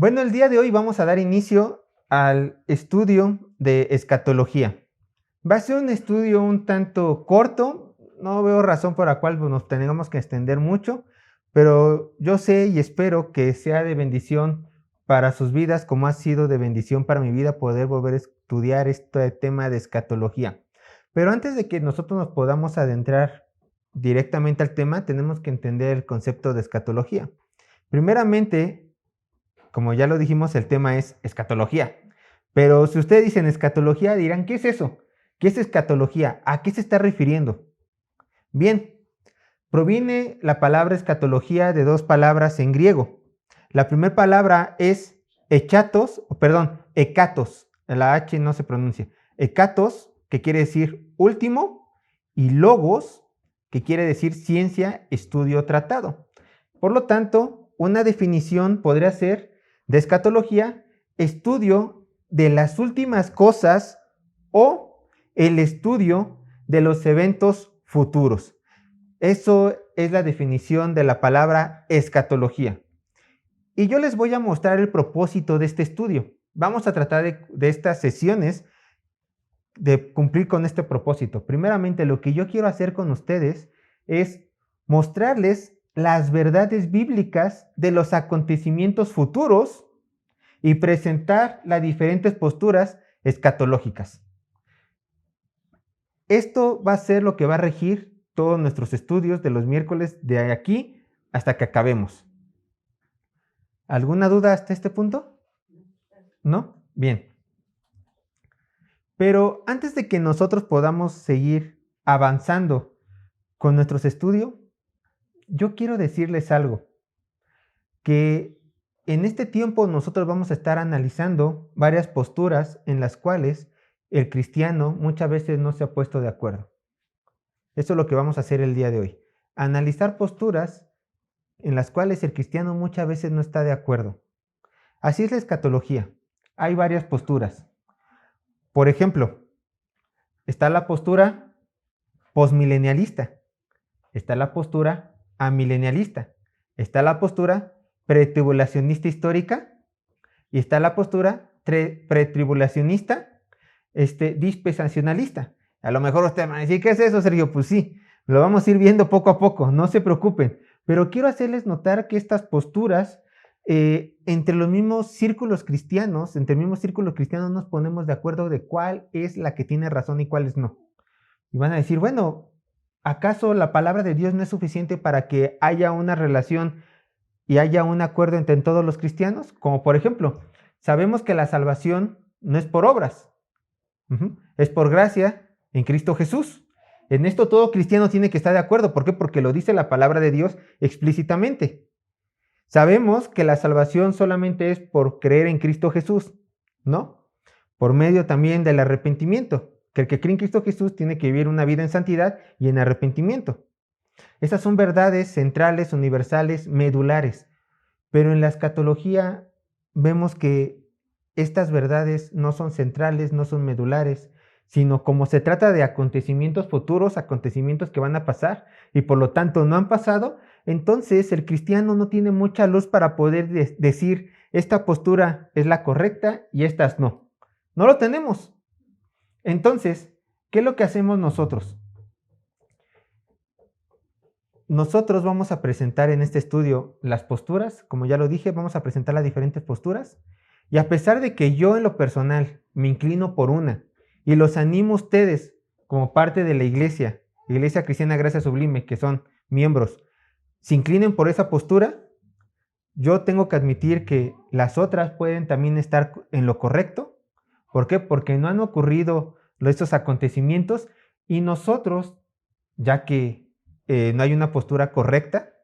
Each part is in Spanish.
Bueno, el día de hoy vamos a dar inicio al estudio de escatología. Va a ser un estudio un tanto corto, no veo razón por la cual nos tengamos que extender mucho, pero yo sé y espero que sea de bendición para sus vidas, como ha sido de bendición para mi vida poder volver a estudiar este tema de escatología. Pero antes de que nosotros nos podamos adentrar directamente al tema, tenemos que entender el concepto de escatología. Primeramente, como ya lo dijimos, el tema es escatología. Pero si ustedes dicen escatología, dirán, ¿qué es eso? ¿Qué es escatología? ¿A qué se está refiriendo? Bien, proviene la palabra escatología de dos palabras en griego. La primera palabra es ekatos, la H no se pronuncia. Ekatos, que quiere decir último, y logos, que quiere decir ciencia, estudio, tratado. Por lo tanto, una definición podría ser de escatología, estudio de las últimas cosas o el estudio de los eventos futuros. Eso es la definición de la palabra escatología. Y yo les voy a mostrar el propósito de este estudio. Vamos a tratar de estas sesiones de cumplir con este propósito. Primeramente, lo que yo quiero hacer con ustedes es mostrarles las verdades bíblicas de los acontecimientos futuros y presentar las diferentes posturas escatológicas. Esto va a ser lo que va a regir todos nuestros estudios de los miércoles de aquí hasta que acabemos. ¿Alguna duda hasta este punto? ¿No? Bien. Pero antes de que nosotros podamos seguir avanzando con nuestros estudios, yo quiero decirles algo, que en este tiempo nosotros vamos a estar analizando varias posturas en las cuales el cristiano muchas veces no se ha puesto de acuerdo. Eso es lo que vamos a hacer el día de hoy. Analizar posturas en las cuales el cristiano muchas veces no está de acuerdo. Así es la escatología. Hay varias posturas. Por ejemplo, está la postura posmilenialista, está la postura amilenialista, está la postura pretribulacionista histórica y está la postura pretribulacionista dispensacionalista. A lo mejor ustedes van a decir, ¿qué es eso, Sergio? Pues sí, lo vamos a ir viendo poco a poco, no se preocupen. Pero quiero hacerles notar que estas posturas, entre los mismos círculos cristianos, nos ponemos de acuerdo de cuál es la que tiene razón y cuáles no. Y van a decir, bueno, ¿acaso la palabra de Dios no es suficiente para que haya una relación y haya un acuerdo entre todos los cristianos? Como por ejemplo, sabemos que la salvación no es por obras, es por gracia en Cristo Jesús. En esto todo cristiano tiene que estar de acuerdo. ¿Por qué? Porque lo dice la palabra de Dios explícitamente. Sabemos que la salvación solamente es por creer en Cristo Jesús, ¿no? Por medio también del arrepentimiento, que el que cree en Cristo Jesús tiene que vivir una vida en santidad y en arrepentimiento. Esas son verdades centrales, universales, medulares. Pero en la escatología vemos que estas verdades no son centrales, no son medulares, sino como se trata de acontecimientos futuros, acontecimientos que van a pasar y por lo tanto no han pasado, entonces el cristiano no tiene mucha luz para poder decir esta postura es la correcta y estas no. No lo tenemos. Entonces, ¿qué es lo que hacemos nosotros? Nosotros vamos a presentar en este estudio las posturas, como ya lo dije, vamos a presentar las diferentes posturas y a pesar de que yo en lo personal me inclino por una y los animo a ustedes como parte de la Iglesia Cristiana Gracia Sublime, que son miembros, se inclinen por esa postura, yo tengo que admitir que las otras pueden también estar en lo correcto. ¿Por qué? Porque no han ocurrido estos acontecimientos y nosotros, ya que no hay una postura correcta,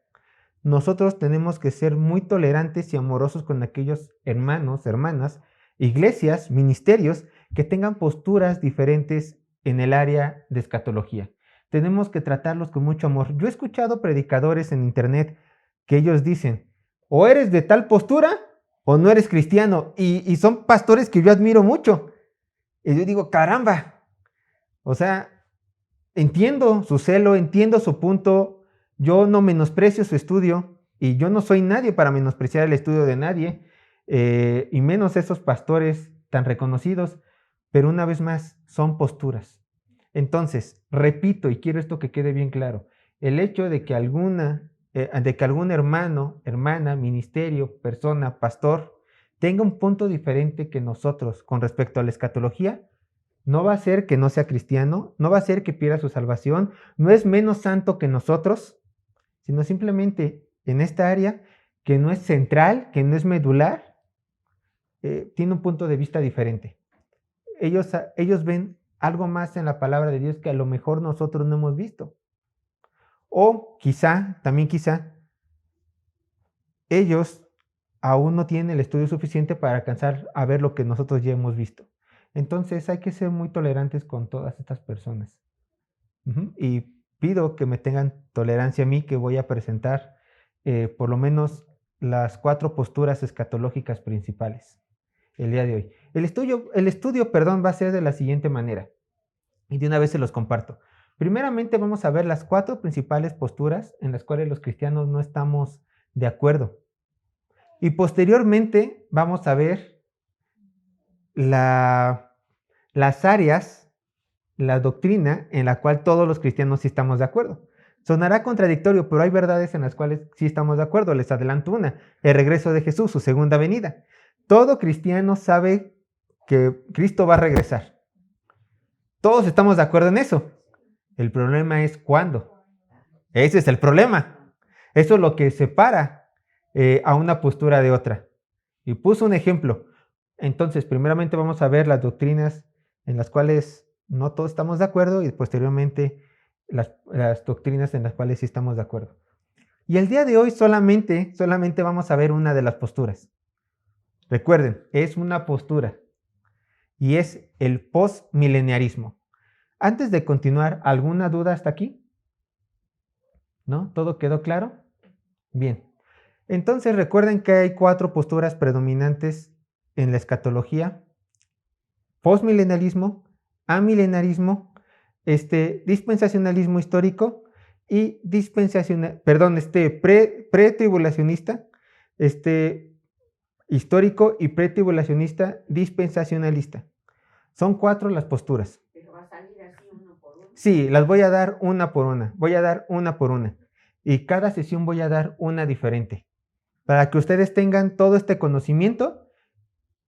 nosotros tenemos que ser muy tolerantes y amorosos con aquellos hermanos, hermanas, iglesias, ministerios que tengan posturas diferentes en el área de escatología. Tenemos que tratarlos con mucho amor. Yo he escuchado predicadores en internet que ellos dicen, o eres de tal postura o no eres cristiano. Y son pastores que yo admiro mucho. Y yo digo, caramba, o sea, entiendo su celo, entiendo su punto, yo no menosprecio su estudio y yo no soy nadie para menospreciar el estudio de nadie. y menos esos pastores tan reconocidos, pero una vez más, son posturas. Entonces, repito, y quiero esto que quede bien claro, el hecho de que algún hermano, hermana, ministerio, persona, pastor, tenga un punto diferente que nosotros con respecto a la escatología, no va a ser que no sea cristiano, no va a ser que pierda su salvación, no es menos santo que nosotros, sino simplemente en esta área que no es central, que no es medular, tiene un punto de vista diferente. Ellos ven algo más en la palabra de Dios que a lo mejor nosotros no hemos visto. O quizá, también quizá, ellos aún no tienen el estudio suficiente para alcanzar a ver lo que nosotros ya hemos visto. Entonces hay que ser muy tolerantes con todas estas personas. Y pido que me tengan tolerancia a mí, que voy a presentar por lo menos las 4 posturas escatológicas principales el día de hoy. El estudio, va a ser de la siguiente manera, y de una vez se los comparto. Primeramente vamos a ver las 4 principales posturas en las cuales los cristianos no estamos de acuerdo. Y posteriormente vamos a ver las áreas, la doctrina en la cual todos los cristianos sí estamos de acuerdo. Sonará contradictorio, pero hay verdades en las cuales sí estamos de acuerdo. Les adelanto una: el regreso de Jesús, su segunda venida. Todo cristiano sabe que Cristo va a regresar. Todos estamos de acuerdo en eso. El problema es cuándo. Ese es el problema. Eso es lo que separa a una postura de otra. Y puso un ejemplo. Entonces, primeramente vamos a ver las doctrinas en las cuales no todos estamos de acuerdo, y posteriormente las doctrinas en las cuales sí estamos de acuerdo. Y el día de hoy solamente vamos a ver una de las posturas. Recuerden, es una postura y es el postmileniarismo. Antes de continuar, ¿alguna duda hasta aquí? ¿No? ¿Todo quedó claro? Bien. Entonces recuerden que hay 4 posturas predominantes en la escatología: postmilenialismo, amilenarismo, dispensacionalismo histórico y pretribulacionista, histórico y pretribulacionista dispensacionalista. Son 4 las posturas. ¿Pero va a salir así uno por uno? Sí, las voy a dar una por una. Voy a dar una por una. Y cada sesión voy a dar una diferente. Para que ustedes tengan todo este conocimiento,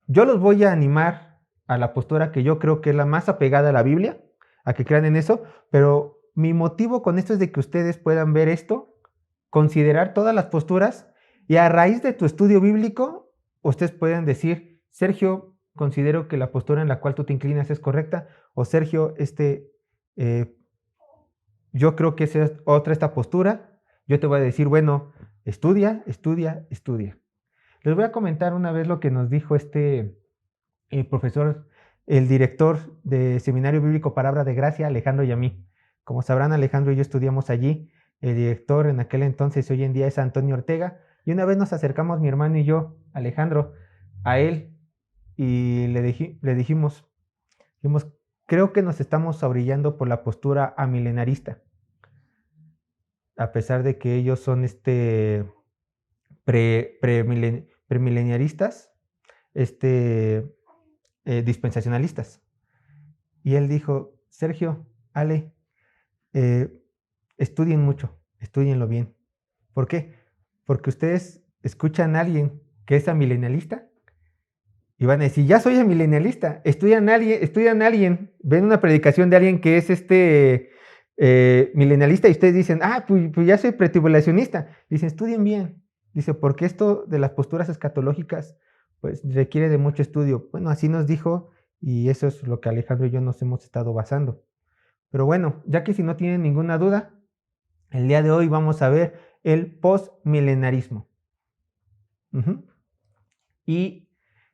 yo los voy a animar a la postura que yo creo que es la más apegada a la Biblia, a que crean en eso, pero mi motivo con esto es de que ustedes puedan ver esto, considerar todas las posturas, y a raíz de tu estudio bíblico, ustedes pueden decir: Sergio, considero que la postura en la cual tú te inclinas es correcta, o Sergio, yo creo que esa es esta postura. Yo te voy a decir: bueno, estudia. Les voy a comentar una vez lo que nos dijo el profesor, el director de Seminario Bíblico Palabra de Gracia, Alejandro y a mí. Como sabrán, Alejandro y yo estudiamos allí. El director en aquel entonces, hoy en día, es Antonio Ortega. Y una vez nos acercamos mi hermano y yo, Alejandro, a él, y le dijimos, creo que nos estamos orillando por la postura amilenarista. A pesar de que ellos son premileniaristas, dispensacionalistas. Y él dijo: Sergio, Ale, estudien mucho, estudienlo bien. ¿Por qué? Porque ustedes escuchan a alguien que es amilenialista y van a decir: ya soy amilenialista. Estudian a alguien, ven una predicación de alguien que es milenialista, y ustedes dicen: pues ya soy pretribulacionista. Dicen: estudien bien. Dice: porque esto de las posturas escatológicas pues requiere de mucho estudio. Bueno, así nos dijo, y eso es lo que Alejandro y yo nos hemos estado basando. Pero bueno, ya que si no tienen ninguna duda, el día de hoy vamos a ver el postmilenarismo. Y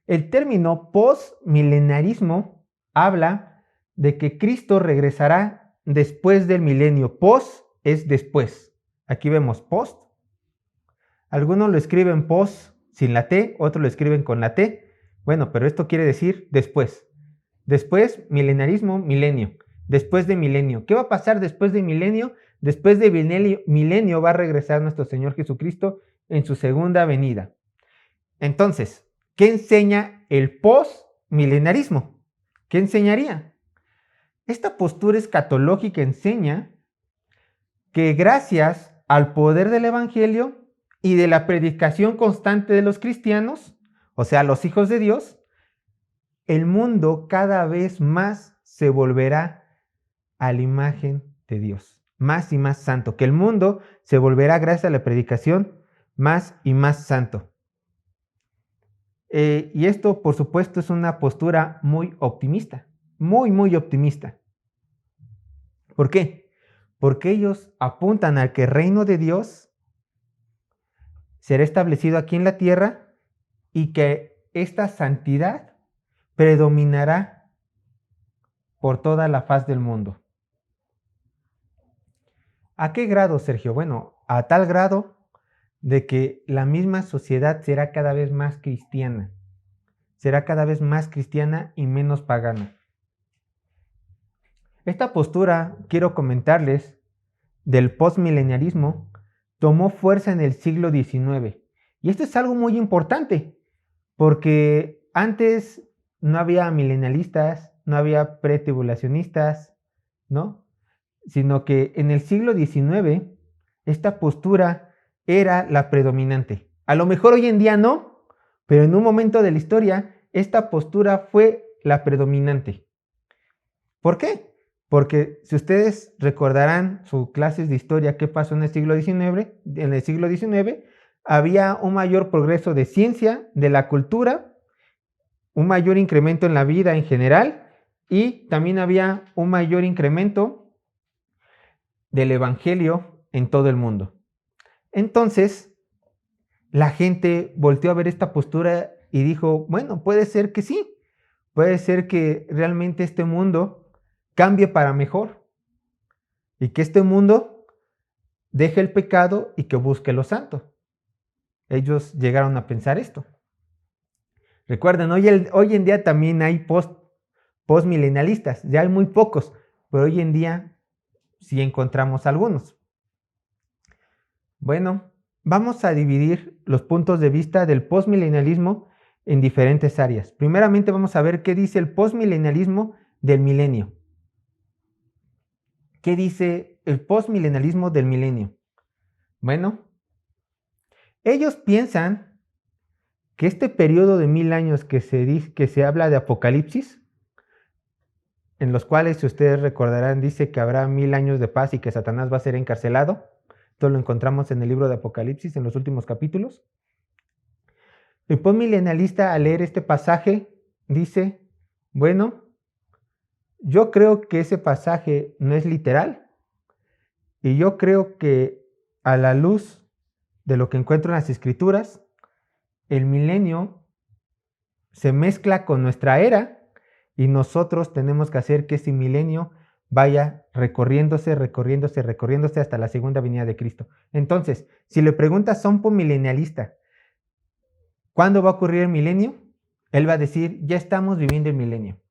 el término postmilenarismo habla de que Cristo regresará después del milenio. Post es después. Aquí vemos post. Algunos lo escriben post sin la T, otros lo escriben con la T. Bueno, pero esto quiere decir después. Después, milenarismo, milenio. Después de milenio. ¿Qué va a pasar después de milenio? Después de milenio va a regresar nuestro Señor Jesucristo en su segunda venida. Entonces, ¿qué enseña el postmilenarismo? ¿Qué enseñaría? Esta postura escatológica enseña que gracias al poder del Evangelio y de la predicación constante de los cristianos, o sea, los hijos de Dios, el mundo cada vez más se volverá a la imagen de Dios, más y más santo, que el mundo se volverá gracias a la predicación más y más santo. Y esto, por supuesto, es una postura muy optimista, muy optimista. ¿Por qué? Porque ellos apuntan al que el reino de Dios será establecido aquí en la tierra y que esta santidad predominará por toda la faz del mundo. ¿A qué grado, Sergio? Bueno, a tal grado de que la misma sociedad será cada vez más cristiana. Será cada vez más cristiana y menos pagana. Esta postura, quiero comentarles, del postmilenialismo, tomó fuerza en el siglo XIX. Y esto es algo muy importante, porque antes no había milenialistas, no había pretribulacionistas, ¿no? Sino que en el siglo XIX esta postura era la predominante. A lo mejor hoy en día no, pero en un momento de la historia esta postura fue la predominante. ¿Por qué? Porque si ustedes recordarán sus clases de historia, qué pasó en el siglo XIX, había un mayor progreso de ciencia, de la cultura, un mayor incremento en la vida en general y también había un mayor incremento del evangelio en todo el mundo. Entonces, la gente volteó a ver esta postura y dijo, bueno, puede ser que sí, puede ser que realmente este mundo cambie para mejor y que este mundo deje el pecado y que busque lo santo. Ellos llegaron a pensar esto. Recuerden, hoy en día también hay postmilenialistas, ya hay muy pocos, pero hoy en día sí encontramos algunos. Bueno, vamos a dividir los puntos de vista del postmilenialismo en diferentes áreas. Primeramente vamos a ver qué dice el postmilenialismo del milenio. ¿Qué dice el postmilenialismo del milenio? Bueno, ellos piensan que este periodo de 1000 años que se habla de Apocalipsis, en los cuales, si ustedes recordarán, dice que habrá 1000 años de paz y que Satanás va a ser encarcelado. Esto lo encontramos en el libro de Apocalipsis, en los últimos capítulos. El postmilenialista, al leer este pasaje, dice, bueno, yo creo que ese pasaje no es literal y yo creo que a la luz de lo que encuentro en las Escrituras, el milenio se mezcla con nuestra era y nosotros tenemos que hacer que ese milenio vaya recorriéndose hasta la segunda venida de Cristo. Entonces, si le preguntas a un postmilenialista, ¿cuándo va a ocurrir el milenio? Él va a decir, ya estamos viviendo el milenio.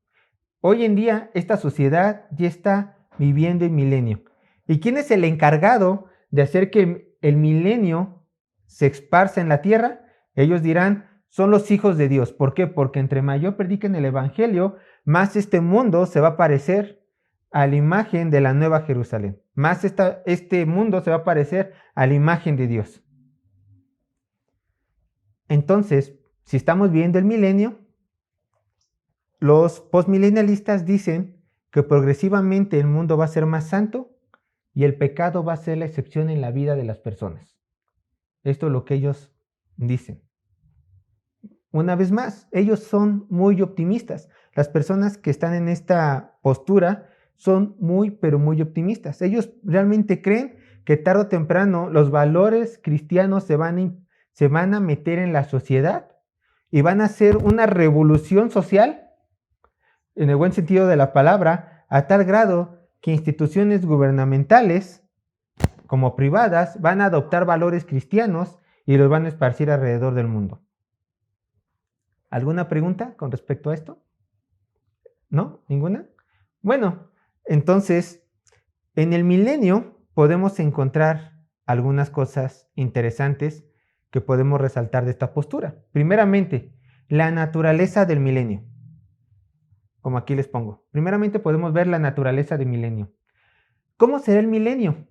Hoy en día, esta sociedad ya está viviendo el milenio. ¿Y quién es el encargado de hacer que el milenio se esparza en la tierra? Ellos dirán, son los hijos de Dios. ¿Por qué? Porque entre mayor prediquen el evangelio, más este mundo se va a parecer a la imagen de la nueva Jerusalén. Más este mundo se va a parecer a la imagen de Dios. Entonces, si estamos viviendo el milenio, los postmilenialistas dicen que progresivamente el mundo va a ser más santo y el pecado va a ser la excepción en la vida de las personas. Esto es lo que ellos dicen. Una vez más, ellos son muy optimistas. Las personas que están en esta postura son pero muy optimistas. Ellos realmente creen que tarde o temprano los valores cristianos se van a meter en la sociedad y van a hacer una revolución social, en el buen sentido de la palabra, a tal grado que instituciones gubernamentales como privadas van a adoptar valores cristianos y los van a esparcir alrededor del mundo. ¿Alguna pregunta con respecto a esto? ¿No? ¿Ninguna? Bueno, entonces, en el milenio podemos encontrar algunas cosas interesantes que podemos resaltar de esta postura. Primeramente, la naturaleza del milenio. Como aquí les pongo. Primeramente podemos ver la naturaleza del milenio. ¿Cómo será el milenio?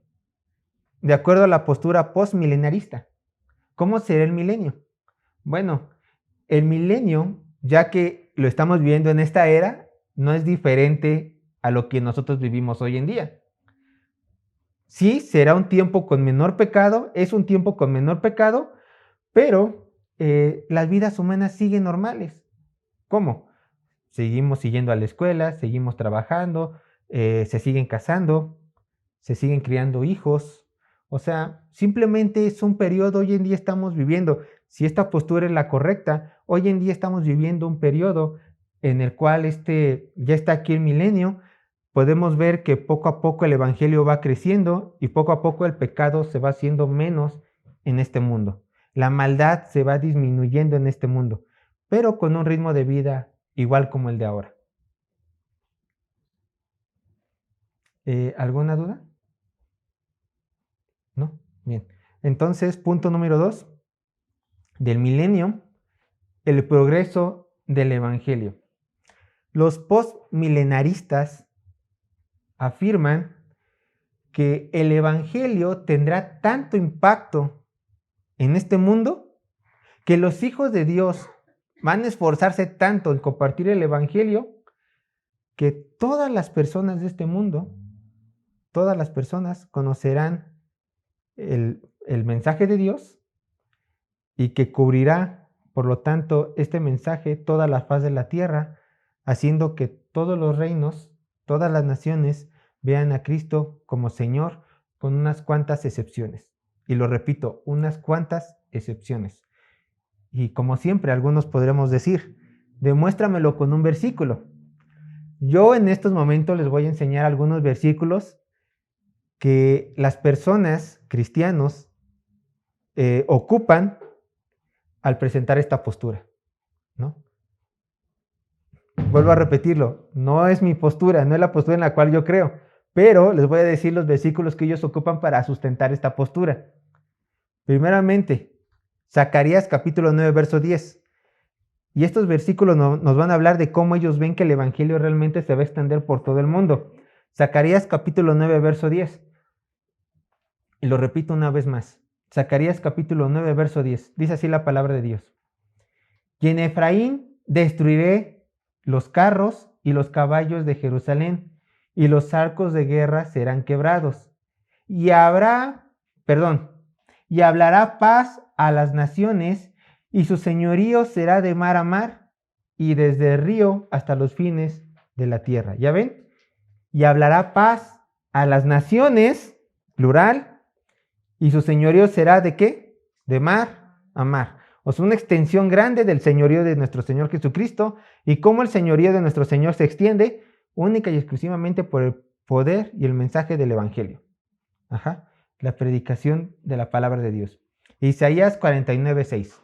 De acuerdo a la postura postmilenarista. ¿Cómo será el milenio? Bueno, el milenio, ya que lo estamos viviendo en esta era, no es diferente a lo que nosotros vivimos hoy en día. Sí, será un tiempo con menor pecado, es un tiempo con menor pecado, pero las vidas humanas siguen normales. ¿Cómo? Seguimos siguiendo a la escuela, seguimos trabajando, se siguen casando, se siguen criando hijos. O sea, simplemente es un periodo, hoy en día estamos viviendo, si esta postura es la correcta, hoy en día estamos viviendo un periodo en el cual ya está aquí el milenio. Podemos ver que poco a poco el evangelio va creciendo y poco a poco el pecado se va haciendo menos en este mundo. La maldad se va disminuyendo en este mundo, pero con un ritmo de vida igual como el de ahora. ¿Alguna duda? ¿No? Bien. Entonces, punto número 2 del milenio, el progreso del evangelio. Los postmilenaristas afirman que el evangelio tendrá tanto impacto en este mundo que los hijos de Dios van a esforzarse tanto en compartir el evangelio que todas las personas de este mundo, todas las personas conocerán el mensaje de Dios y que cubrirá, por lo tanto, este mensaje toda la faz de la tierra, haciendo que todos los reinos, todas las naciones vean a Cristo como Señor, con unas cuantas excepciones. Y lo repito, unas cuantas excepciones. Y como siempre, algunos podremos decir, demuéstramelo con un versículo. Yo en estos momentos les voy a enseñar algunos versículos que las personas cristianos ocupan al presentar esta postura, ¿no? Vuelvo a repetirlo, no es mi postura, no es la postura en la cual yo creo, pero les voy a decir los versículos que ellos ocupan para sustentar esta postura. Primeramente, Zacarías capítulo 9, verso 10. Y estos versículos nos van a hablar de cómo ellos ven que el evangelio realmente se va a extender por todo el mundo. Zacarías capítulo 9, verso 10. Y lo repito una vez más. Zacarías capítulo 9, verso 10. Dice así la palabra de Dios. Y en Efraín destruiré los carros y los caballos de Jerusalén, y los arcos de guerra serán quebrados. Y hablará paz a las naciones, y su señorío será de mar a mar, y desde el río hasta los fines de la tierra. ¿Ya ven? Y hablará paz a las naciones, plural, y su señorío será ¿de qué? De mar a mar. O sea, una extensión grande del señorío de nuestro Señor Jesucristo, y cómo el señorío de nuestro Señor se extiende única y exclusivamente por el poder y el mensaje del evangelio. La predicación de la palabra de Dios. Isaías 49, 6.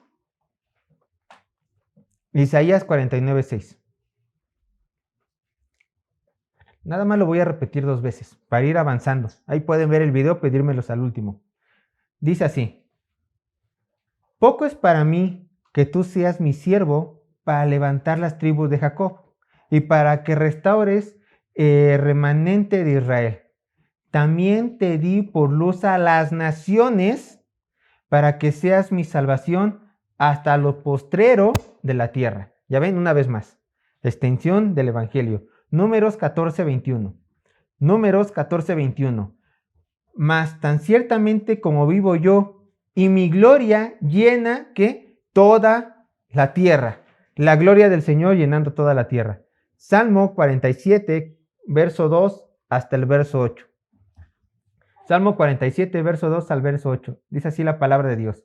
Isaías 49, 6. Nada más lo voy a repetir 2 veces para ir avanzando. Ahí pueden ver el video, pedírmelos al último. Dice así: poco es para mí que tú seas mi siervo para levantar las tribus de Jacob y para que restaures el remanente de Israel. También te di por luz a las naciones para que seas mi salvación hasta lo postrero de la tierra. Ya ven, una vez más, extensión del evangelio. Números 14, 21. Números 14, 21. Mas tan ciertamente como vivo yo, y mi gloria llena que toda la tierra. La gloria del Señor llenando toda la tierra. Salmo 47, verso 2 hasta el verso 8. Salmo 47, verso 2 al verso 8. Dice así la palabra de Dios.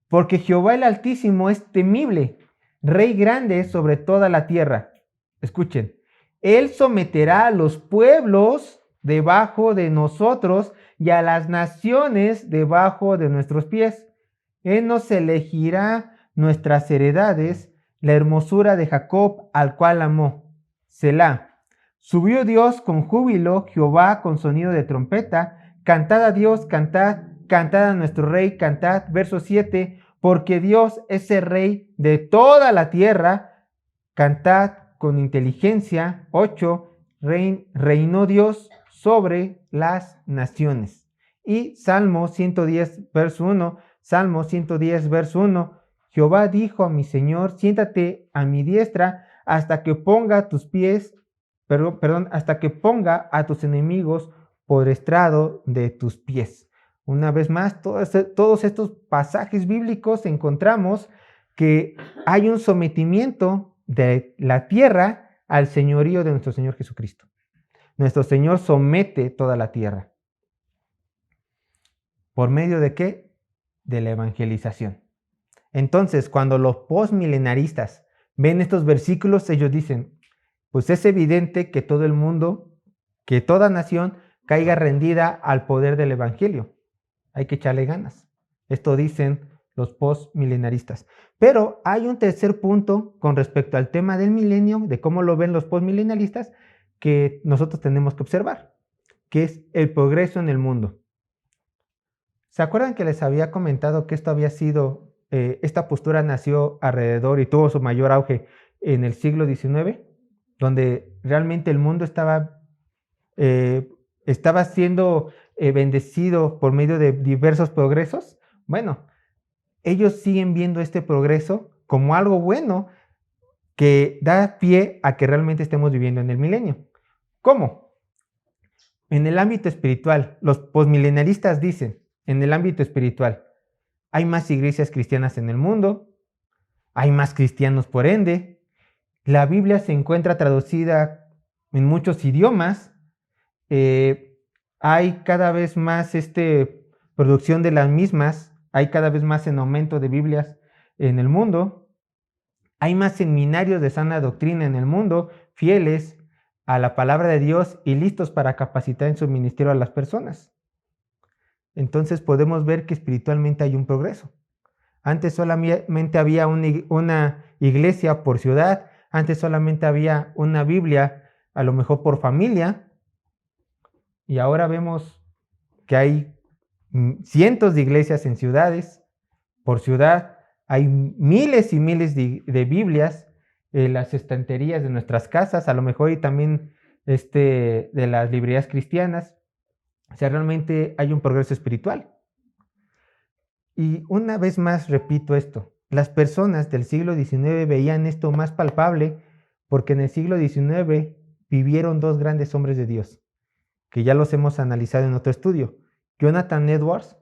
Porque Jehová el Altísimo es temible, Rey grande sobre toda la tierra. Escuchen. Él someterá a los pueblos debajo de nosotros y a las naciones debajo de nuestros pies. Él nos elegirá nuestras heredades, la hermosura de Jacob, al cual amó. Selah. Subió Dios con júbilo, Jehová con sonido de trompeta. Cantad a Dios, cantad, cantad a nuestro Rey, cantad. Verso 7. porque Dios es el rey de toda la tierra. Cantad con inteligencia. 8. Reinó Dios sobre las naciones. Y Salmo 110, verso 1. Salmo 110, verso 1. Jehová dijo a mi Señor, siéntate a mi diestra hasta que ponga tus pies, hasta que ponga a tus enemigos por estrado de tus pies. Una vez más, todos estos pasajes bíblicos encontramos que hay un sometimiento de la tierra al señorío de nuestro Señor Jesucristo. Nuestro Señor somete toda la tierra. ¿Por medio de qué? De la evangelización. Entonces, cuando los postmilenaristas ven estos versículos, ellos dicen, pues es evidente que todo el mundo, que toda nación caiga rendida al poder del evangelio. Hay que echarle ganas. Esto dicen los postmilenaristas. Pero hay un tercer punto con respecto al tema del milenio, de cómo lo ven los postmilenaristas, que nosotros tenemos que observar, que es el progreso en el mundo. ¿Se acuerdan que les había comentado que esto había sido, esta postura nació alrededor y tuvo su mayor auge en el siglo XIX, donde realmente el mundo estaba siendo bendecido por medio de diversos progresos? Bueno, ellos siguen viendo este progreso como algo bueno que da pie a que realmente estemos viviendo en el milenio. ¿Cómo? En el ámbito espiritual, los postmilenaristas dicen, en el ámbito espiritual, hay más iglesias cristianas en el mundo, hay más cristianos por ende, la Biblia se encuentra traducida en muchos idiomas, hay cada vez más producción de las mismas, hay cada vez más en aumento de Biblias en el mundo, hay más seminarios de sana doctrina en el mundo, fieles a la palabra de Dios y listos para capacitar en su ministerio a las personas. Entonces podemos ver que espiritualmente hay un progreso. Antes solamente había una iglesia por ciudad, antes solamente había una Biblia, a lo mejor por familia, y ahora vemos que hay cientos de iglesias en ciudades, por ciudad, hay miles y miles de Biblias en las estanterías de nuestras casas, a lo mejor y también de las librerías cristianas. O sea, realmente hay un progreso espiritual. Y una vez más repito esto, las personas del siglo XIX veían esto más palpable porque en el siglo XIX vivieron dos grandes hombres de Dios, que ya los hemos analizado en otro estudio, Jonathan Edwards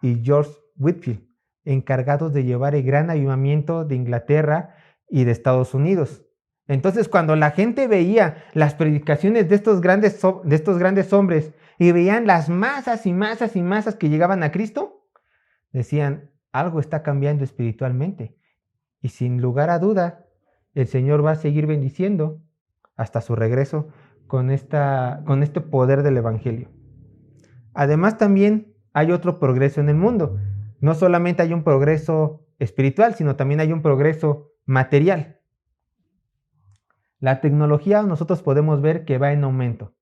y George Whitefield, encargados de llevar el gran avivamiento de Inglaterra y de Estados Unidos. Entonces, cuando la gente veía las predicaciones de estos grandes hombres y veían las masas y masas y masas que llegaban a Cristo, decían, algo está cambiando espiritualmente. Y sin lugar a duda, el Señor va a seguir bendiciendo hasta su regreso con este poder del Evangelio. Además, también hay otro progreso en el mundo. No solamente hay un progreso espiritual, sino también hay un progreso material. La tecnología nosotros podemos ver que va en aumento.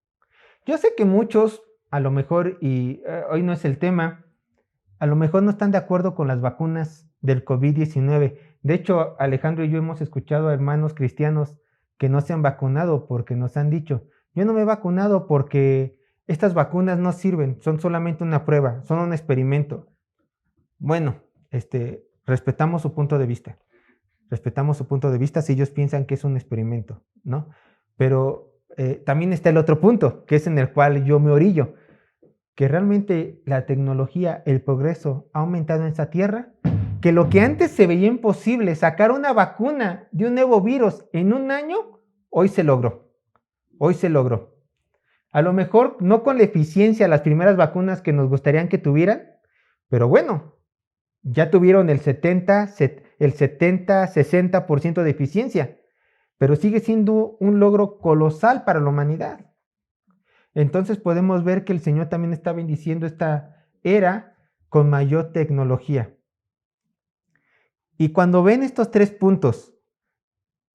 Yo sé que muchos, a lo mejor, y hoy no es el tema, a lo mejor no están de acuerdo con las vacunas del COVID-19. De hecho, Alejandro y yo hemos escuchado a hermanos cristianos que no se han vacunado porque nos han dicho, yo no me he vacunado porque estas vacunas no sirven, son solamente una prueba, son un experimento. Bueno, respetamos su punto de vista. Respetamos su punto de vista si ellos piensan que es un experimento, ¿no? Pero también está el otro punto, que es en el cual yo me orillo, que realmente la tecnología, el progreso ha aumentado en esta tierra, que lo que antes se veía imposible, sacar una vacuna de un nuevo virus en un año, hoy se logró. Hoy se logró. A lo mejor no con la eficiencia las primeras vacunas que nos gustarían que tuvieran, pero bueno, ya tuvieron el 60% de eficiencia, pero sigue siendo un logro colosal para la humanidad. Entonces podemos ver que el Señor también está bendiciendo esta era con mayor tecnología. Y cuando ven estos tres puntos,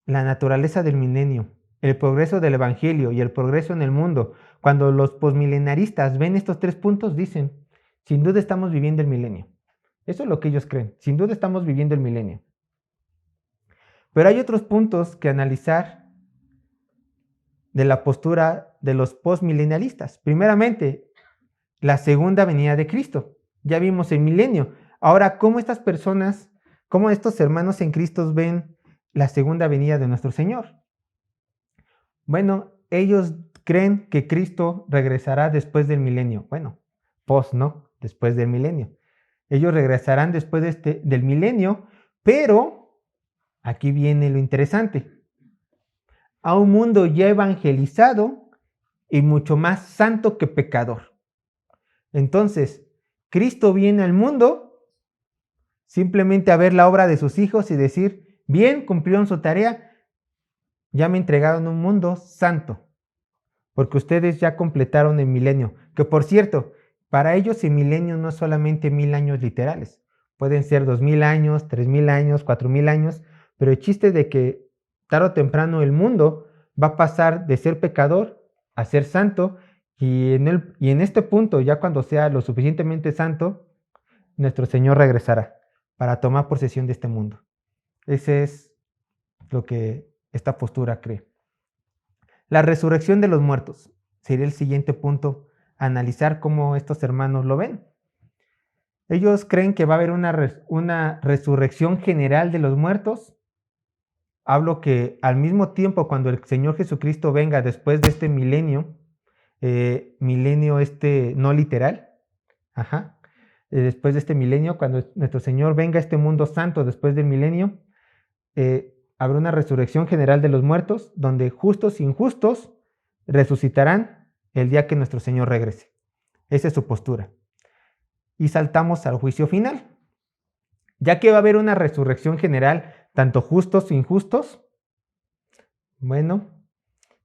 la naturaleza del milenio, el progreso del evangelio y el progreso en el mundo, cuando los posmilenaristas ven estos tres puntos, dicen, sin duda estamos viviendo el milenio. Eso es lo que ellos creen. Sin duda estamos viviendo el milenio. Pero hay otros puntos que analizar de la postura de los postmilenialistas. Primeramente, la segunda venida de Cristo. Ya vimos el milenio. Ahora, ¿cómo estas personas, cómo estos hermanos en Cristo ven la segunda venida de nuestro Señor? Bueno, ellos creen que Cristo regresará después del milenio. Bueno, post, ¿no? Después del milenio. Ellos regresarán después del milenio, pero aquí viene lo interesante. A un mundo ya evangelizado y mucho más santo que pecador. Entonces, Cristo viene al mundo simplemente a ver la obra de sus hijos y decir, bien, cumplieron su tarea, ya me entregaron un mundo santo, porque ustedes ya completaron el milenio. Que por cierto, para ellos el milenio no es solamente 1000 años literales, pueden ser 2000 años, 3000 años, 4000 años, pero el chiste de que tarde o temprano el mundo va a pasar de ser pecador a ser santo, y en este punto, ya cuando sea lo suficientemente santo, nuestro Señor regresará para tomar posesión de este mundo. Ese es lo que esta postura cree. La resurrección de los muertos sería el siguiente punto, analizar cómo estos hermanos lo ven. Ellos creen que va a haber una resurrección general de los muertos. Hablo que al mismo tiempo, cuando el Señor Jesucristo venga después de este milenio, milenio no literal, después de este milenio, cuando nuestro Señor venga a este mundo santo después del milenio, habrá una resurrección general de los muertos, donde justos e injustos resucitarán el día que nuestro Señor regrese. Esa es su postura. Y saltamos al juicio final. Ya que va a haber una resurrección general, tanto justos e injustos, bueno,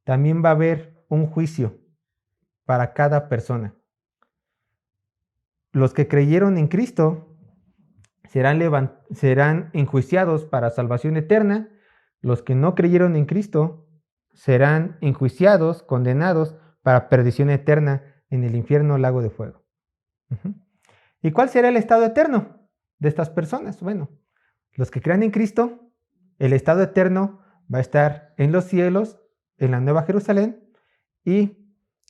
también va a haber un juicio para cada persona. Los que creyeron en Cristo serán enjuiciados para salvación eterna. Los que no creyeron en Cristo serán enjuiciados, condenados para perdición eterna en el infierno lago de fuego. ¿Y cuál será el estado eterno de estas personas? Bueno, los que crean en Cristo, el estado eterno va a estar en los cielos, en la Nueva Jerusalén, y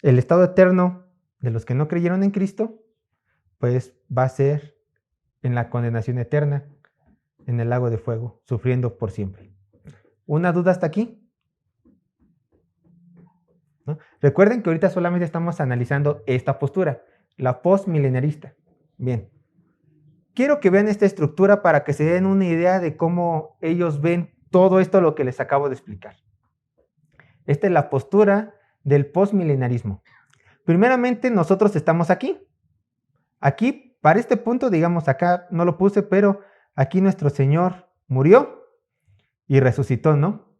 el estado eterno de los que no creyeron en Cristo, pues va a ser en la condenación eterna, en el lago de fuego, sufriendo por siempre. ¿Una duda hasta aquí? ¿No? Recuerden que ahorita solamente estamos analizando esta postura, la postmilenarista. Bien. Quiero que vean esta estructura para que se den una idea de cómo ellos ven todo esto lo que les acabo de explicar. Esta es la postura del postmilenarismo. Primeramente, nosotros estamos aquí. Aquí, para este punto, digamos, acá no lo puse, pero aquí nuestro Señor murió y resucitó, ¿no?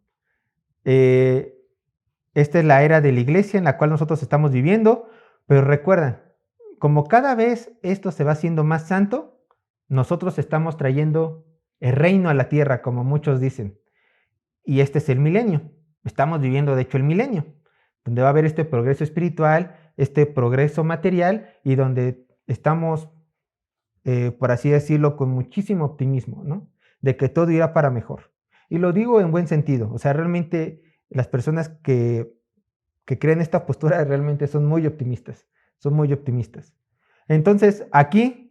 Esta es la era de la iglesia en la cual nosotros estamos viviendo, pero recuerdan, como cada vez esto se va haciendo más santo, nosotros estamos trayendo el reino a la tierra, como muchos dicen. Y este es el milenio. Estamos viviendo, de hecho, el milenio, donde va a haber este progreso espiritual, este progreso material, y donde estamos, por así decirlo, con muchísimo optimismo, ¿no? De que todo irá para mejor. Y lo digo en buen sentido. O sea, realmente las personas que creen esta postura realmente son muy optimistas. Son muy optimistas. Entonces, aquí,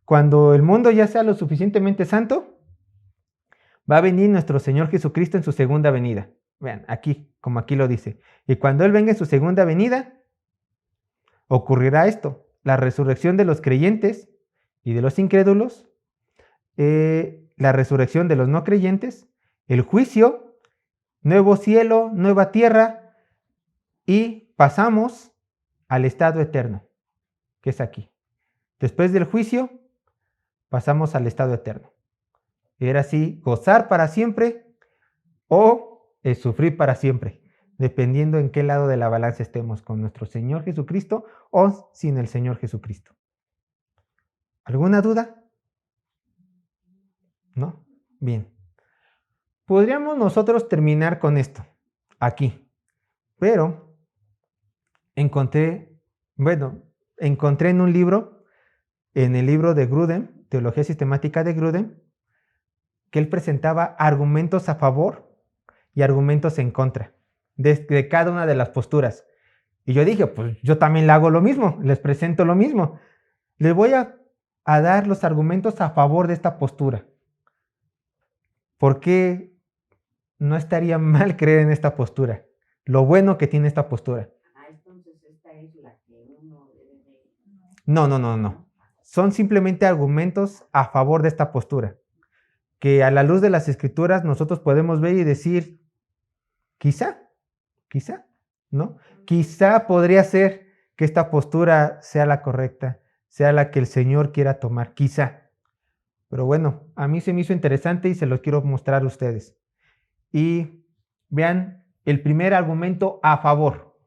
cuando el mundo ya sea lo suficientemente santo, va a venir nuestro Señor Jesucristo en su segunda venida. Vean, aquí, como aquí lo dice. Y cuando Él venga en su segunda venida, ocurrirá esto: la resurrección de los creyentes y de los incrédulos, la resurrección de los no creyentes, el juicio, nuevo cielo, nueva tierra, y pasamos al estado eterno, que es aquí. Después del juicio, pasamos al estado eterno. Era así, gozar para siempre o sufrir para siempre, dependiendo en qué lado de la balanza estemos, con nuestro Señor Jesucristo o sin el Señor Jesucristo. ¿Alguna duda? ¿No? Bien. Podríamos nosotros terminar con esto, aquí, pero encontré en un libro, en el libro de Grudem, Teología Sistemática de Grudem, que él presentaba argumentos a favor y argumentos en contra de cada una de las posturas. Y yo dije, pues yo también le hago lo mismo, les presento lo mismo. Les voy a dar los argumentos a favor de esta postura. ¿Por qué no estaría mal creer en esta postura? Lo bueno que tiene esta postura. Entonces esta es la que uno debe de... No. Son simplemente argumentos a favor de esta postura. Que a la luz de las escrituras nosotros podemos ver y decir, quizá, ¿no? Quizá podría ser que esta postura sea la correcta, sea la que el Señor quiera tomar, quizá. Pero bueno, a mí se me hizo interesante y se los quiero mostrar a ustedes. Y vean el primer argumento a favor.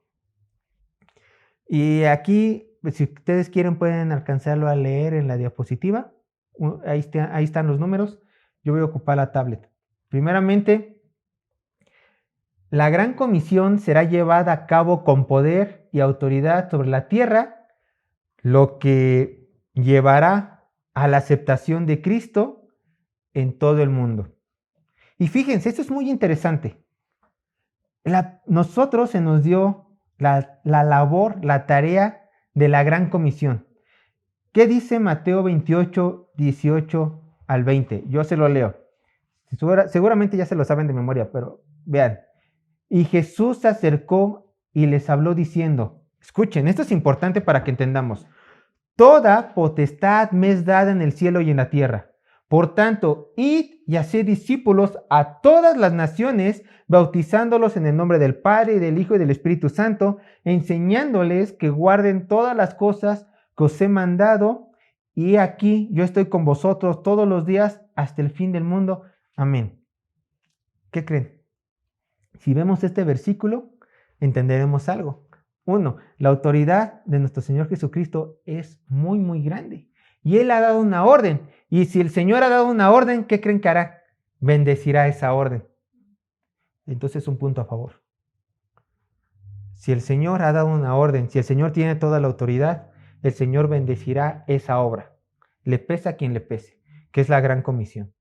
Y aquí, si ustedes quieren, pueden alcanzarlo a leer en la diapositiva. Ahí están los números. Yo voy a ocupar la tablet. Primeramente, la gran comisión será llevada a cabo con poder y autoridad sobre la tierra, lo que llevará a la aceptación de Cristo en todo el mundo. Y fíjense, esto es muy interesante. Nosotros se nos dio la labor, la tarea de la gran comisión. ¿Qué dice Mateo 28, 18 al 20? Yo se lo leo. Seguramente ya se lo saben de memoria, pero vean. Y Jesús se acercó y les habló diciendo, escuchen, esto es importante para que entendamos. Toda potestad me es dada en el cielo y en la tierra. Por tanto, id y haced discípulos a todas las naciones, bautizándolos en el nombre del Padre, y del Hijo y del Espíritu Santo, enseñándoles que guarden todas las cosas que os he mandado. Y aquí yo estoy con vosotros todos los días hasta el fin del mundo. Amén. ¿Qué creen? Si vemos este versículo, entenderemos algo. Uno, la autoridad de nuestro Señor Jesucristo es muy, muy grande. Y Él ha dado una orden. Y si el Señor ha dado una orden, ¿qué creen que hará? Bendecirá esa orden. Entonces, un punto a favor. Si el Señor ha dado una orden, si el Señor tiene toda la autoridad, el Señor bendecirá esa obra. Le pese a quien le pese, que es la gran comisión.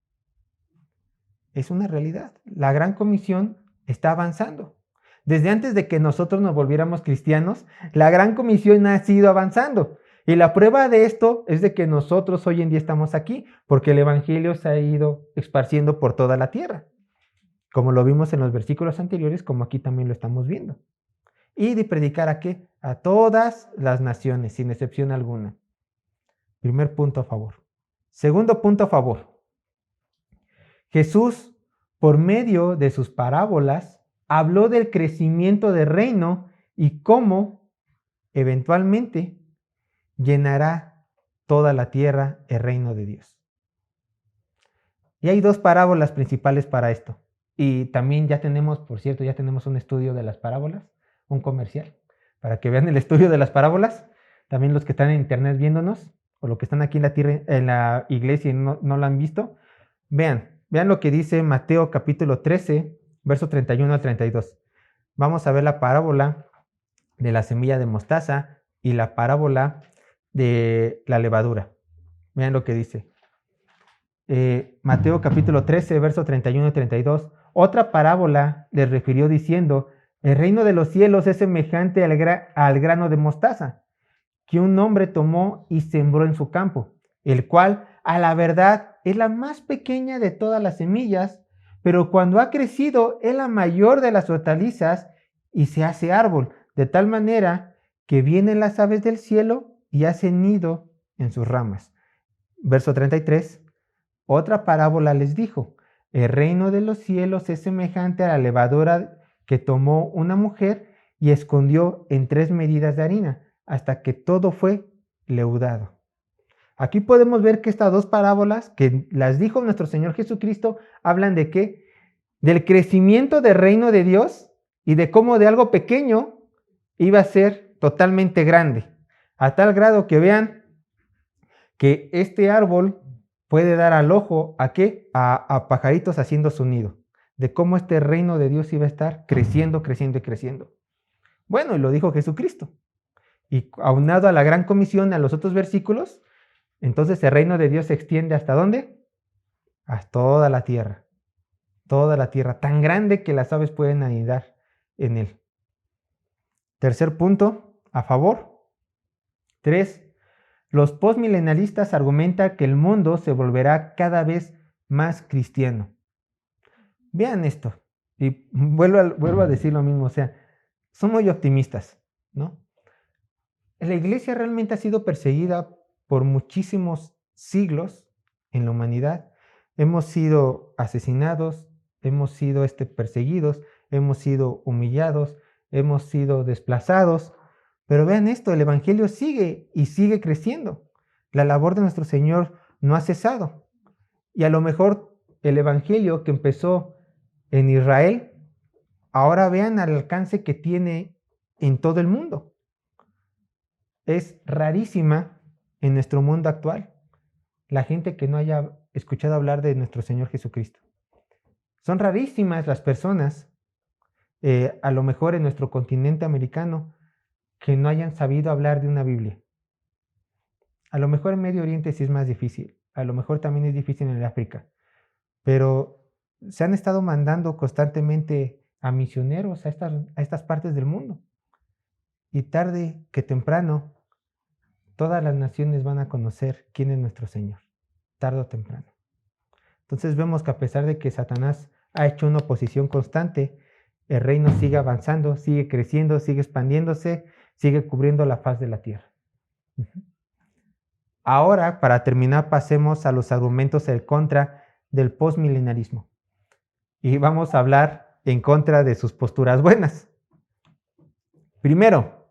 Es una realidad. La gran comisión está avanzando. Desde antes de que nosotros nos volviéramos cristianos, la gran comisión ha sido avanzando. Y la prueba de esto es de que nosotros hoy en día estamos aquí, porque el evangelio se ha ido esparciendo por toda la tierra. Como lo vimos en los versículos anteriores, como aquí también lo estamos viendo. Y de predicar ¿a qué? A todas las naciones, sin excepción alguna. Primer punto a favor. Segundo punto a favor. Jesús, por medio de sus parábolas, habló del crecimiento del reino y cómo, eventualmente, llenará toda la tierra el reino de Dios. Y hay dos parábolas principales para esto. Y también ya tenemos, por cierto, ya tenemos un estudio de las parábolas, un comercial, para que vean el estudio de las parábolas. También los que están en internet viéndonos, o los que están aquí en la iglesia y no lo han visto, vean lo que dice Mateo capítulo 13, verso 31 al 32. Vamos a ver la parábola de la semilla de mostaza y la parábola de la levadura. Vean lo que dice. Mateo capítulo 13, verso 31 y 32. Otra parábola les refirió diciendo, el reino de los cielos es semejante al grano de mostaza, que un hombre tomó y sembró en su campo, el cual, a la verdad, es la más pequeña de todas las semillas, pero cuando ha crecido es la mayor de las hortalizas y se hace árbol, de tal manera que vienen las aves del cielo y hacen nido en sus ramas. Verso 33. Otra parábola les dijo, el reino de los cielos es semejante a la levadura que tomó una mujer y escondió en 3 medidas de harina, hasta que todo fue leudado. Aquí podemos ver que estas dos parábolas que las dijo nuestro Señor Jesucristo hablan de qué? Del crecimiento del reino de Dios y de cómo de algo pequeño iba a ser totalmente grande, a tal grado que vean que este árbol puede dar al ojo ¿a qué? A pajaritos haciendo su nido, de cómo este reino de Dios iba a estar creciendo, creciendo y creciendo. Bueno, y lo dijo Jesucristo. Y aunado a la gran comisión, a los otros versículos, Entonces el reino de Dios se extiende ¿hasta dónde? A toda la tierra. Toda la tierra, tan grande que las aves pueden anidar en él. Tercer punto, a favor. 3. Los postmilenialistas argumentan que el mundo se volverá cada vez más cristiano. Vean esto, y vuelvo a decir lo mismo, o sea, son muy optimistas, ¿no? La iglesia realmente ha sido perseguida por muchísimos siglos en la humanidad. Hemos sido asesinados, hemos sido perseguidos, hemos sido humillados, hemos sido desplazados. Pero vean esto, el evangelio sigue y sigue creciendo. La labor de nuestro Señor no ha cesado. Y a lo mejor el evangelio que empezó en Israel, ahora vean el alcance que tiene en todo el mundo. Es rarísima en nuestro mundo actual la gente que no haya escuchado hablar de nuestro Señor Jesucristo. Son rarísimas las personas, a lo mejor en nuestro continente americano, que no hayan sabido hablar de una Biblia. A lo mejor en Medio Oriente sí es más difícil, a lo mejor también es difícil en el África, pero se han estado mandando constantemente a misioneros a estas partes del mundo. Y tarde que temprano, todas las naciones van a conocer quién es nuestro Señor, tarde o temprano. Entonces vemos que a pesar de que Satanás ha hecho una oposición constante, el reino sigue avanzando, sigue creciendo, sigue expandiéndose, sigue cubriendo la faz de la tierra. Ahora, para terminar, pasemos a los argumentos en contra del postmilenarismo. Y vamos a hablar en contra de sus posturas buenas. Primero,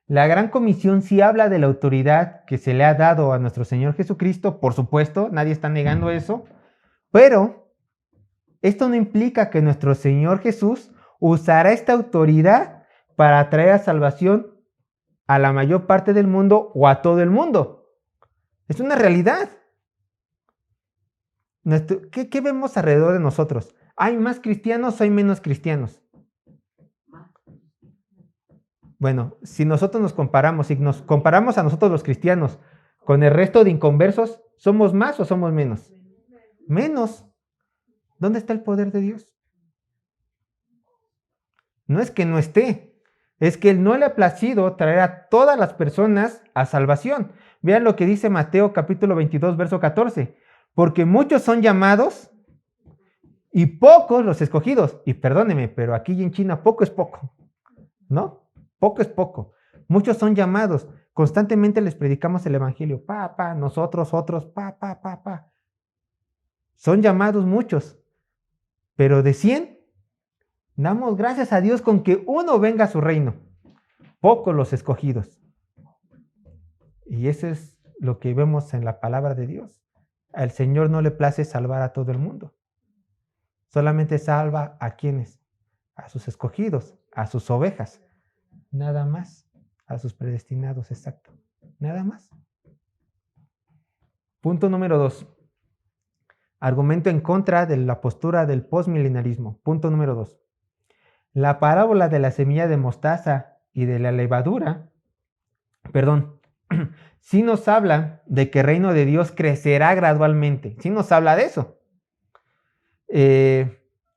la Gran Comisión sí habla de la autoridad que se le ha dado a nuestro Señor Jesucristo, por supuesto, nadie está negando eso, pero esto no implica que nuestro Señor Jesús usará esta autoridad para traer a salvación a la mayor parte del mundo o a todo el mundo. Es una realidad. ¿Qué vemos alrededor de nosotros? ¿Hay más cristianos o hay menos cristianos? Bueno, si nosotros nos comparamos a nosotros los cristianos con el resto de inconversos, ¿somos más o somos menos? Menos. ¿Dónde está el poder de Dios? No es que no esté, es que Él no le ha placido traer a todas las personas a salvación. Vean lo que dice Mateo capítulo 22, verso 14. Porque muchos son llamados y pocos los escogidos. Y perdóneme, pero aquí en China poco es poco, ¿no? Poco es poco. Muchos son llamados. Constantemente les predicamos el evangelio. Nosotros, otros, Son llamados muchos. Pero de 100, damos gracias a Dios con que uno venga a su reino. Pocos los escogidos. Y eso es lo que vemos en la palabra de Dios. Al Señor no le place salvar a todo el mundo. Solamente salva a quienes, a sus escogidos, a sus ovejas. Nada más. A sus predestinados, exacto. Nada más. Punto número 2. Argumento en contra de la postura del postmilenarismo. Punto número 2. La parábola de la semilla de mostaza y de la levadura, sí nos habla de que el reino de Dios crecerá gradualmente. Sí nos habla de eso.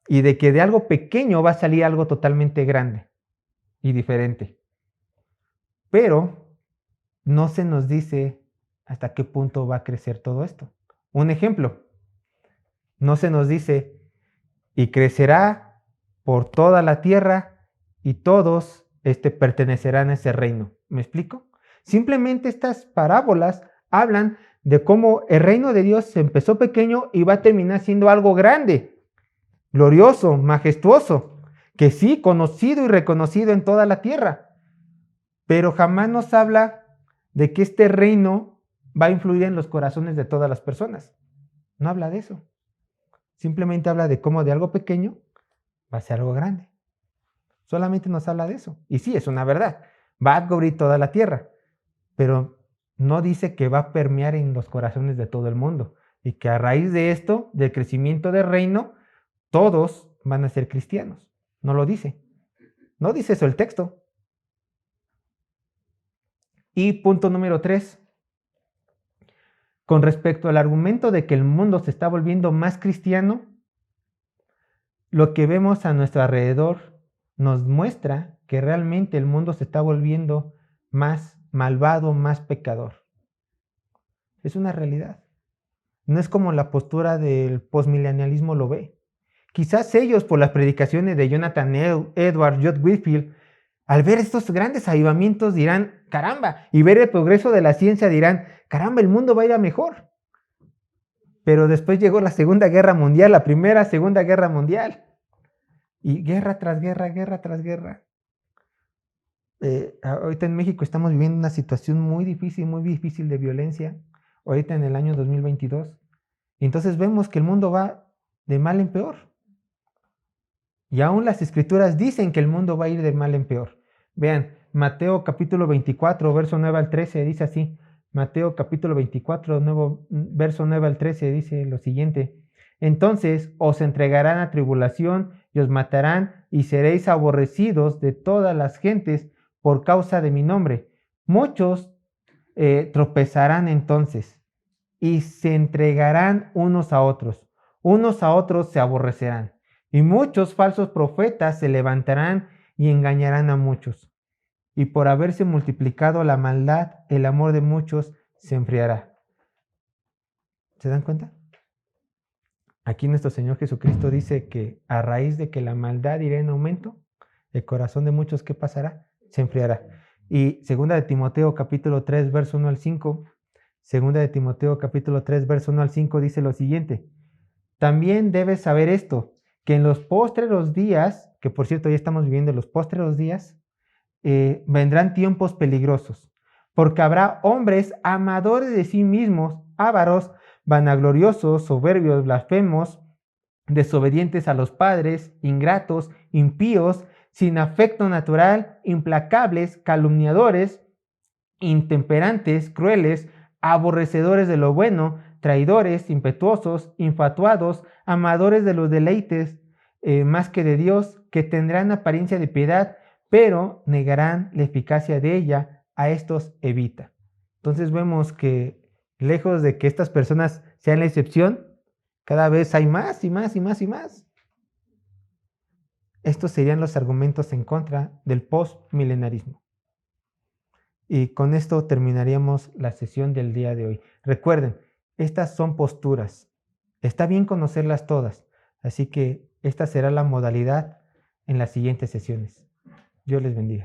Y de que de algo pequeño va a salir algo totalmente grande y diferente. Pero no se nos dice hasta qué punto va a crecer todo esto. Un ejemplo, no se nos dice, y crecerá por toda la tierra y todos pertenecerán a ese reino. ¿Me explico? Simplemente estas parábolas hablan de cómo el reino de Dios empezó pequeño y va a terminar siendo algo grande, glorioso, majestuoso, que sí, conocido y reconocido en toda la tierra. Pero jamás nos habla de que este reino va a influir en los corazones de todas las personas. No habla de eso. Simplemente habla de cómo de algo pequeño va a ser algo grande. Solamente nos habla de eso. Y sí, es una verdad. Va a cubrir toda la tierra. Pero no dice que va a permear en los corazones de todo el mundo. Y que a raíz de esto, del crecimiento del reino, todos van a ser cristianos. No lo dice. No dice eso el texto. Y punto número 3. Con respecto al argumento de que el mundo se está volviendo más cristiano, lo que vemos a nuestro alrededor nos muestra que realmente el mundo se está volviendo más malvado, más pecador. Es una realidad. No es como la postura del postmilenialismo lo ve. Quizás ellos, por las predicaciones de Jonathan Edwards, John Whitfield, al ver estos grandes avivamientos dirán, caramba, y ver el progreso de la ciencia dirán, caramba, el mundo va a ir a mejor. Pero después llegó la Segunda Guerra Mundial, la Primera, Segunda Guerra Mundial. Y guerra tras guerra, guerra tras guerra. Ahorita en México estamos viviendo una situación muy difícil de violencia. Ahorita en el año 2022. Y entonces vemos que el mundo va de mal en peor. Y aún las escrituras dicen que el mundo va a ir de mal en peor. Vean, Mateo capítulo 24, verso 9 al 13, dice así. Mateo capítulo 24, verso 9 al 13, dice lo siguiente. Entonces os entregarán a tribulación y os matarán y seréis aborrecidos de todas las gentes por causa de mi nombre. Muchos tropezarán entonces y se entregarán unos a otros se aborrecerán. Y muchos falsos profetas se levantarán y engañarán a muchos. Y por haberse multiplicado la maldad, el amor de muchos se enfriará. ¿Se dan cuenta? Aquí nuestro Señor Jesucristo dice que a raíz de que la maldad irá en aumento, el corazón de muchos, ¿qué pasará? Se enfriará. Y segunda de Timoteo capítulo 3, verso 1 al 5, segunda de Timoteo capítulo 3, verso 1 al 5 dice lo siguiente. También debes saber esto, que en los postreros días, que por cierto ya estamos viviendo los postreros días, vendrán tiempos peligrosos, porque habrá hombres amadores de sí mismos, ávaros, vanagloriosos, soberbios, blasfemos, desobedientes a los padres, ingratos, impíos, sin afecto natural, implacables, calumniadores, intemperantes, crueles, aborrecedores de lo bueno, traidores, impetuosos, infatuados, amadores de los deleites más que de Dios, que tendrán apariencia de piedad, pero negarán la eficacia de ella. A estos evita. Entonces vemos que lejos de que estas personas sean la excepción, cada vez hay más y más y más y más. Estos serían los argumentos en contra del postmilenarismo. Y con esto terminaríamos la sesión del día de hoy. Recuerden, estas son posturas. Está bien conocerlas todas. Así que esta será la modalidad en las siguientes sesiones. Dios les bendiga.